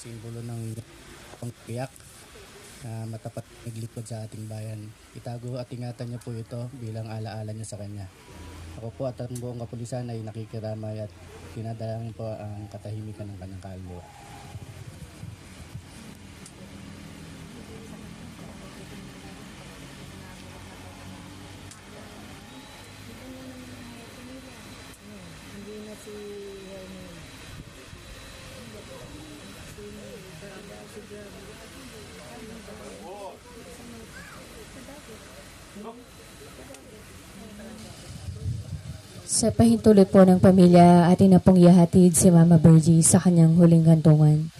simbolo ng pangkiyak na matapat naglingkod sa ating bayan. Itago at ingatan niyo po ito bilang alaala niyo sa kanya. Ako po at ang buong kapulisan ay nakikiramay at dinadalangin po ang katahimikan ng kanyang kaluluwa. Hindi na si Hermine. Si Gabi. Sa pahintulot po ng pamilya, atin na pong ihahatid si Mama Virgie sa kanyang huling gantungan.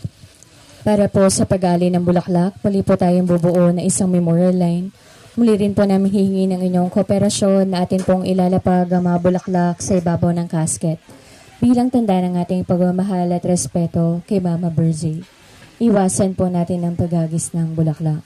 Para po sa pag-ali ng bulaklak, muli po tayong bubuo na isang memorial line. Muli rin po namin hihingi ng inyong kooperasyon na atin pong ilalapag ang mga bulaklak sa ibabaw ng casket bilang tanda ng ating pagmamahal at respeto kay Mama Virgie. Iwasan po natin ang paghagis ng bulaklak.